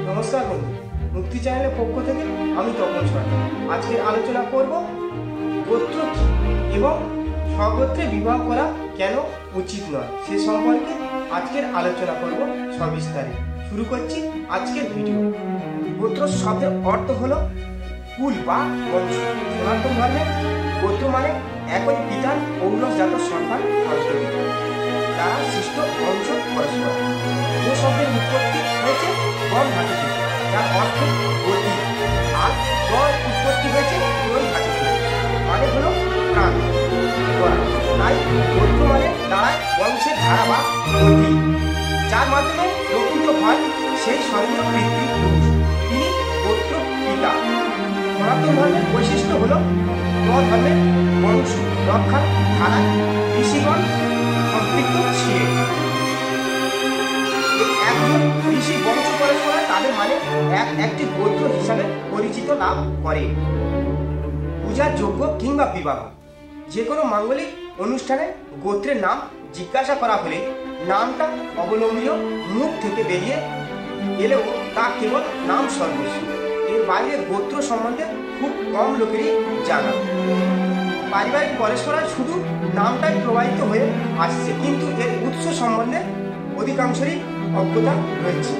নমস্কার বন্ধু, মুক্তি চ্যানেলের পক্ষ থেকে আমি তপন সরকার। আজকে আলোচনা করব গোত্র কি এবং স্বগোত্রে বিবাহ করা কেন উচিত নয় সে সম্পর্কে আজকের আলোচনা করব সবিস্তারে। শুরু করছি আজকের ভিডিও। গোত্র শব্দের অর্থ হলো কুল বা বংশ। সনাতন ধর্মে গোত্র মানে একই পিতার ঔরসজাত সন্তান সন্ততি তারা সৃষ্ট বংশ পরস্পর। গো শব্দের উৎপত্তি হয়েছে গম ধাতু থেকে, যার অর্থ গতি, আর গড় উৎপত্তি হয়েছে ওই ধাতু থেকে, মানে হলো প্রাণ গড়া। তাই গোত্র মানে দাঁড়ায় বংশের ধারা বা গতি, যার মাধ্যমে প্রকৃত হয় সেই স্বর্গীয় পিতৃপুরুষ, তিনি গোত্র পিতা। সনাতন ধর্মের বৈশিষ্ট্য হলো ধর্মের বংশ রক্ষার ধারায় ঋষিগণ সম্পৃক্ত ছিলেন। একজন ঋষি বংশ পরস্পরায় তাদের মানে একটি গোত্র হিসাবে পরিচিত লাভ করে। পূজার যোগ্য কিংবা বিবাহ যে কোনো মাঙ্গলিক অনুষ্ঠানে গোত্রের নাম জিজ্ঞাসা করা হলে নামটা অবলম্বনীয় মুখ থেকে বেরিয়ে এলেও তা কেবল নাম সর্বস্ব। এর বাইরে গোত্র সম্বন্ধে খুব কম লোকেরই জানা। পারিবারিক পরস্পরায় শুধু নামটাই প্রবাহিত হয়ে আসছে, কিন্তু এর উৎস সম্বন্ধে অধিকাংশেরই অজ্ঞতা রয়েছে।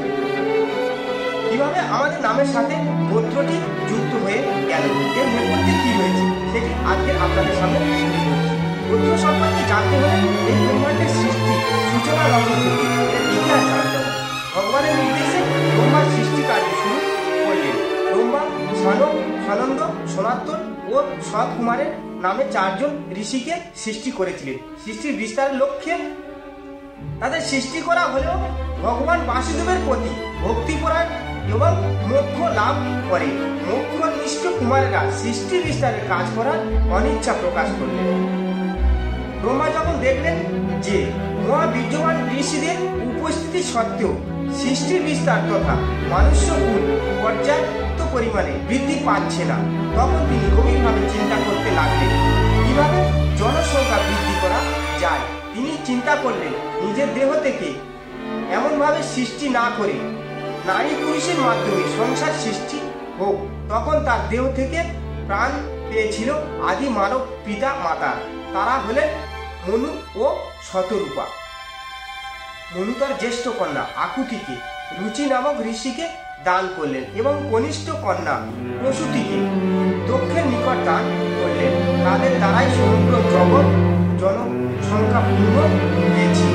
কিভাবে আমাদের নামের সাথে গোত্রটি যুক্ত হয়ে গেল, এর নেপথ্যে কি রয়েছে সেটি আজকে আপনাদের সামনে তুলে ধরছি। গোত্র সম্পর্কে জানতে হলে এই ব্রহ্মাণ্ডের সৃষ্টি সূচনা লগ্ন থেকে এর ইতিহাস জানতে হবে। ভগবানের নির্দেশে ব্রহ্মার সৃষ্টি কার্য শুরু করলেন। ব্রহ্মা সানব, সানন্দ, সনাতন ও সৎকুমারের নামে 4 জন ঋষিকে সৃষ্টি করেছিলেন। সৃষ্টির বিস্তারের লক্ষ্যে তাদের সৃষ্টি করা হলেও ভগবান বাসুদেবের প্রতি ভক্তিপরায়ণ এবং মোক্ষ লাভ করে মোক্ষনিষ্ঠ কুমারেরা সৃষ্টি বিস্তারের কাজ করার অনিচ্ছা প্রকাশ করলেন। ব্রহ্মা যখন দেখলেন যে মহাবীর্যবান ঋষিদের উপস্থিতি সত্ত্বেও সৃষ্টির বিস্তার তথা মানুষ্যকুল পর্যাপ্ত পরিমাণে বৃদ্ধি পাচ্ছে না, তখন তিনি গভীরভাবে চিন্তা করতে লাগলেন কিভাবে জনসংখ্যা বৃদ্ধি করা যায়। তিনি চিন্তা করলেন নিজের দেহ থেকে এমনভাবে সৃষ্টি না করে নারী পুরুষের মাধ্যমে সংসার সৃষ্টি হোক। তখন তার দেহ থেকে প্রাণ পেয়েছিল আদি মানব পিতা মাতা, তারা হলেন মনু ও শতরূপা। মনু তার জ্যেষ্ঠ কন্যা আকুতিকে রুচি নামক ঋষিকে দান করলেন এবং কনিষ্ঠ কন্যা প্রসূতিকে দক্ষের নিকট দান করলেন। তাদের দ্বারাই সমগ্র জগৎ জনসংখ্যা পূর্ণ হয়েছে।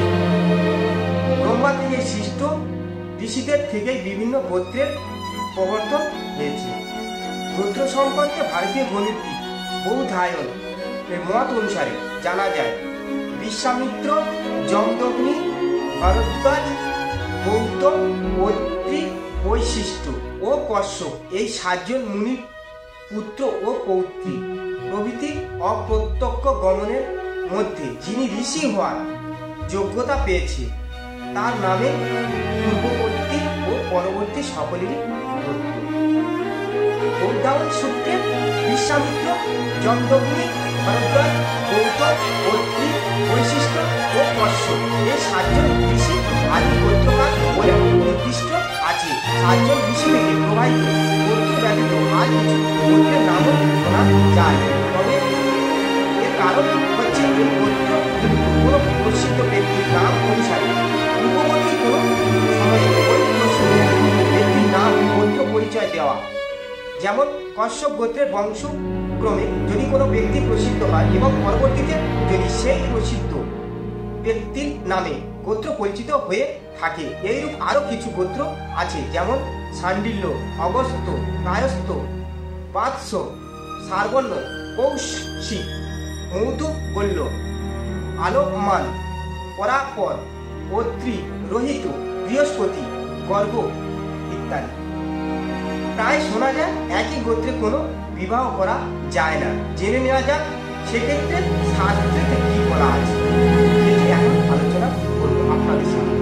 ব্রহ্মা থেকে সৃষ্ট ঋষিদের থেকে বিভিন্ন গোত্রের প্রবর্তন হয়েছে। গোত্র সম্পর্কে ভারতীয় গণিতবিদ বৌধায়ন এর মত অনুসারে জানা যায় বিশ্বামিত্র, যমদগ্নি, ভরদ্বাজ, গৌতম, অত্রি, বৈশিষ্ট্য ও কশ্যপ এই 7 জন মুনির পুত্র ও পৌত্রী প্রভৃতি অপ্রত্যক্ষ গমনের মধ্যে যিনি ঋষি হওয়ার যোগ্যতা পেয়েছে তার নামে পূর্ববর্তী ও পরবর্তী সকলেরই গোত্র। বৌধায়ন সূত্রে বিশ্বামিত্র, যমদগ্নি, ভরদ্বাজ, গৌতম, অত্রি, বৈশিষ্ট্য ও কশ্যপ এই 7 জন ঋষি আদি গোত্রকাল বলে নির্দিষ্ট আছে। 7 জন ঋষি থেকে প্রবাহিত গোত্র ব্যতীত আর কিছু গোত্রের নামও শোনা যায়। তবে এর কারণ হচ্ছে এই গোত্র কোনো প্রসিদ্ধ ব্যক্তির নাম অনুসারে পূর্ববর্তী কোনো সময়ে ওই প্রসিদ্ধ ব্যক্তির নাম গোত্র পরিচয় দেওয়া। যেমন কশ্যপ গোত্রের বংশক্রমে যদি কোনো ব্যক্তি প্রসিদ্ধ হয় এবং পরবর্তীতে যদি সেই প্রসিদ্ধ ব্যক্তির নামে গোত্র পরিচিত হয়ে থাকে। এইরূপ আরো কিছু গোত্র আছে, যেমন শাণ্ডিল্য, অগস্ত্য, কায়স্থ, বাৎস, সার্বর্ণ, কৌশিক, মৌদগল্য, আলোকমান, পরাপর, অত্রি, রোহিত, বৃহস্পতি, গর্গ ইত্যাদি। প্রায় শোনা যায় একই গোত্রে কোনো বিবাহ করা যায় না। জেনে নেওয়া যাক সেক্ষেত্রে শাস্ত্রে কি বলা আছে, সেটি এখন আলোচনা করব আপনাদের সামনে।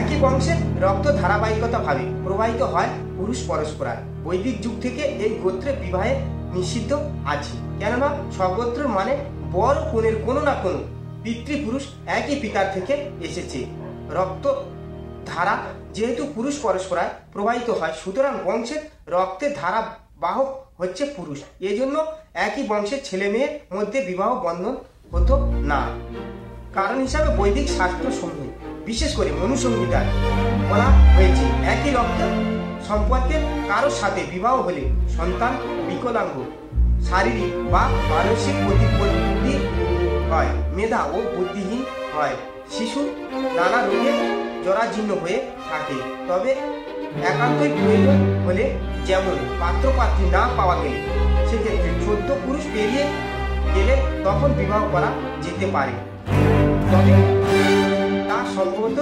একই বংশের রক্ত ধারাবাহিকতা ভাবে প্রবাহিত হয় পুরুষ পরস্পরায়। বৈদিক যুগ থেকে এই গোত্রে বিবাহে নিষিদ্ধ আছে, কেননা স্বগোত্রের মানে বর কনের কোনো না কোনো পিতৃপুরুষ একই পিতার থেকে এসেছে। রক্ত ধারা যেহেতু পুরুষ পরস্পরায় প্রবাহিত হয়, সুতরাং বংশের রক্তের ধারা বাহক হচ্ছে পুরুষ। এজন্য একই বংশের ছেলে মেয়ের মধ্যে বিবাহ বন্ধন হতো না। কারণ হিসাবে বৈদিক শাস্ত্র সমূহে, বিশেষ করে মনুসংহিতায় বলা হয়েছে, একই রক্ত সম্পর্কের কারোর সাথে বিবাহ হলে সন্তান বিকলাঙ্গ, শারীরিক বা মানসিক প্রতিবন্ধী হয়, মেধা ও বুদ্ধিহীন হয়, শিশু নানা রোগে জরাজীর্ণ হয়ে থাকে। তবে একান্তই প্রয়োজন হলে, যেমন পাত্রপাত্রী না পাওয়া গেলে, সেক্ষেত্রে 14 পুরুষ পেরিয়ে গেলে তখন বিবাহ করা যেতে পারে। তবে তা সম্ভবত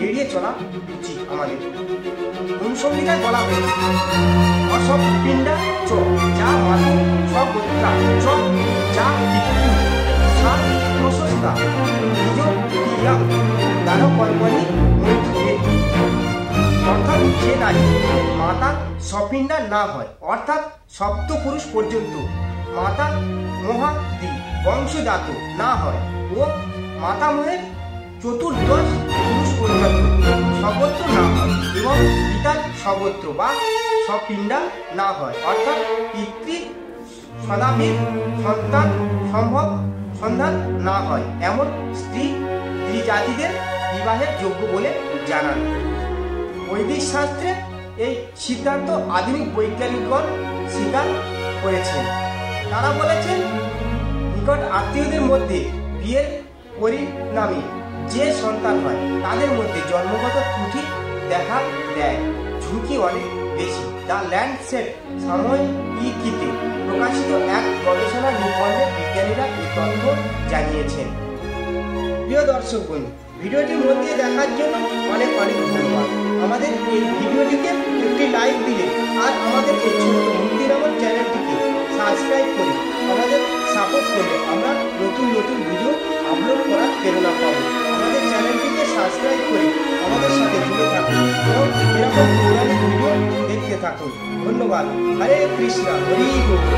এড়িয়ে চলা উচিত আমাদের। অনুসংহিতায় বলা হয়েছে, অসপিণ্ডা চ যা মাতু সগোত্রা চ যা পিতৃ সা প্রশস্তা নিজ ক্রিয়া দান কর্মণি মধ্যে। অর্থাৎ যে নারী মাতা সপিণ্ডা না হয়, অর্থাৎ সপ্তপুরুষ পর্যন্ত মাতা মহাদি বংশজাত না হয় ও মাতামহের চতুর্দশ পুরুষ পর্যন্ত সগোত্র না হয় এবং পিতার সগোত্র বা সপিণ্ডা না হয়, অর্থাৎ পিতৃ সদাবির সন্তান সম্ভব সন্ধান না হয়, এমন স্ত্রী জাতিদের বিবাহের যোগ্য বলে জানান। বৈদিক শাস্ত্রে এই সিদ্ধান্ত আধুনিক বৈজ্ঞানিকগণ স্বীকার করেছেন। তারা বলেছেন, নিকট আত্মীয়দের মধ্যে বিয়ের পরিণামে যে সন্তান হয় তাদের মধ্যে জন্মগত ত্রুটি দেখা দেয়, ঝুঁকি অনেক বেশি। দ্য ল্যান্ডসেট সাময়িকীতে প্রকাশিত এক গবেষণা নিবন্ধে বিজ্ঞানীরা এই তথ্য জানিয়েছেন। প্রিয় দর্শক বন্ধু, ভিডিওটি মন দিয়ে দেখার জন্য অনেক অনেক ধন্যবাদ। আমাদের এই ভিডিওটিকে একটি লাইক দিলে আর আমাদের এই ছোট্ট মুক্তিরামন চ্যানেলটিকে সাবস্ক্রাইব করে আমাদের সাপোর্ট করলে আমরা নতুন নতুন ভিডিও আপলোড করার প্রেরণা পাব। আমাদের চ্যানেলটিকে সাবস্ক্রাইব করে আমাদের সাথে জুড়ে থাকুন এবং এরকম পৌরাণিক ভিডিও দেখতে থাকুন। ধন্যবাদ। হরে কৃষ্ণ, হরি বল।